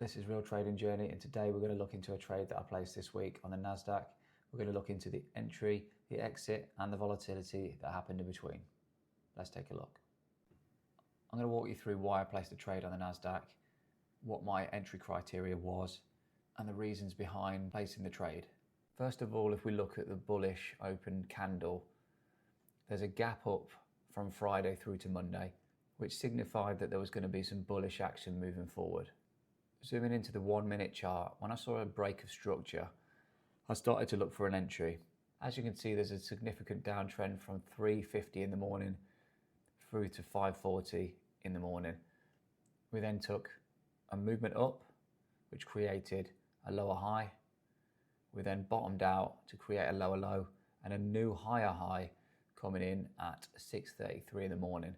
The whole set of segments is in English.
This is Real Trading Journey, and today we're going to look into a trade that I placed this week on the NASDAQ. We're going to look into the entry, the exit, and the volatility that happened in between. Let's take a look. I'm going to walk you through why I placed a trade on the NASDAQ, what my entry criteria was, and the reasons behind placing the trade. First of all, if we look at the bullish open candle, there's a gap up from Friday through to Monday, which signified that there was going to be some bullish action moving forward. Zooming into the 1 minute chart, when I saw a break of structure, I started to look for an entry. As you can see, there's a significant downtrend from 3:50 in the morning through to 5:40 in the morning. We then took a movement up, which created a lower high. We then bottomed out to create a lower low and a new higher high coming in at 6:33 in the morning.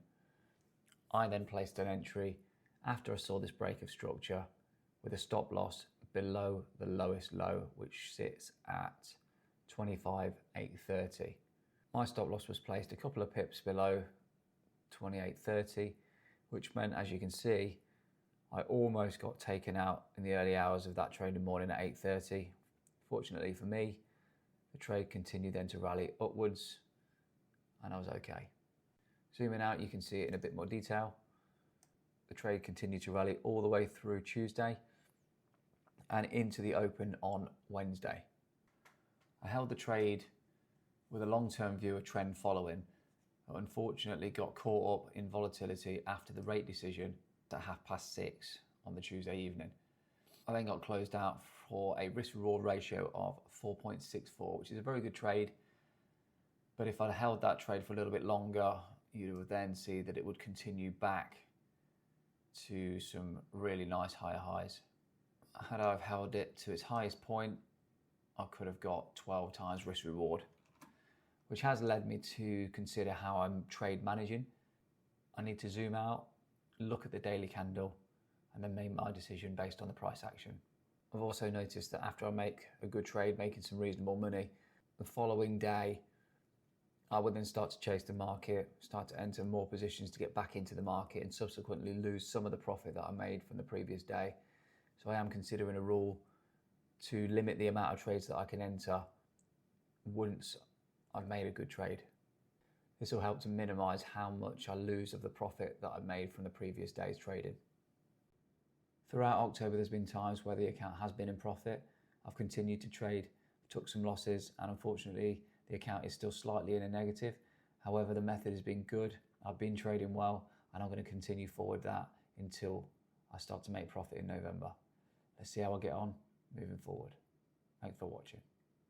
I then placed an entry after I saw this break of structure with a stop loss below the lowest low, which sits at 25,830. My stop loss was placed a couple of pips below 28.30, which meant, as you can see, I almost got taken out in the early hours of that trading morning at 8:30. Fortunately for me, the trade continued then to rally upwards and I was okay. Zooming out, you can see it in a bit more detail. The trade continued to rally all the way through Tuesday and into the open on Wednesday. I held the trade with a long-term view of trend following, but unfortunately got caught up in volatility after the rate decision at 6:30 on the Tuesday evening. I then got closed out for a risk-reward ratio of 4.64, which is a very good trade. But if I'd held that trade for a little bit longer, you would then see that it would continue back to some really nice higher highs. Had I held it to its highest point, I could have got 12 times risk reward, which has led me to consider how I'm trade managing. I need to zoom out, look at the daily candle, and then make my decision based on the price action. I've also noticed that after I make a good trade, making some reasonable money, the following day, I would then start to chase the market, start to enter more positions to get back into the market and subsequently lose some of the profit that I made from the previous day. So I am considering a rule to limit the amount of trades that I can enter once I've made a good trade. This will help to minimize how much I lose of the profit that I made from the previous day's trading. Throughout October, there's been times where the account has been in profit. I've continued to trade, took some losses, and unfortunately, the account is still slightly in a negative. However, the method has been good. I've been trading well, and I'm going to continue forward that until I start to make profit in November. Let's see how I get on moving forward. Thanks for watching.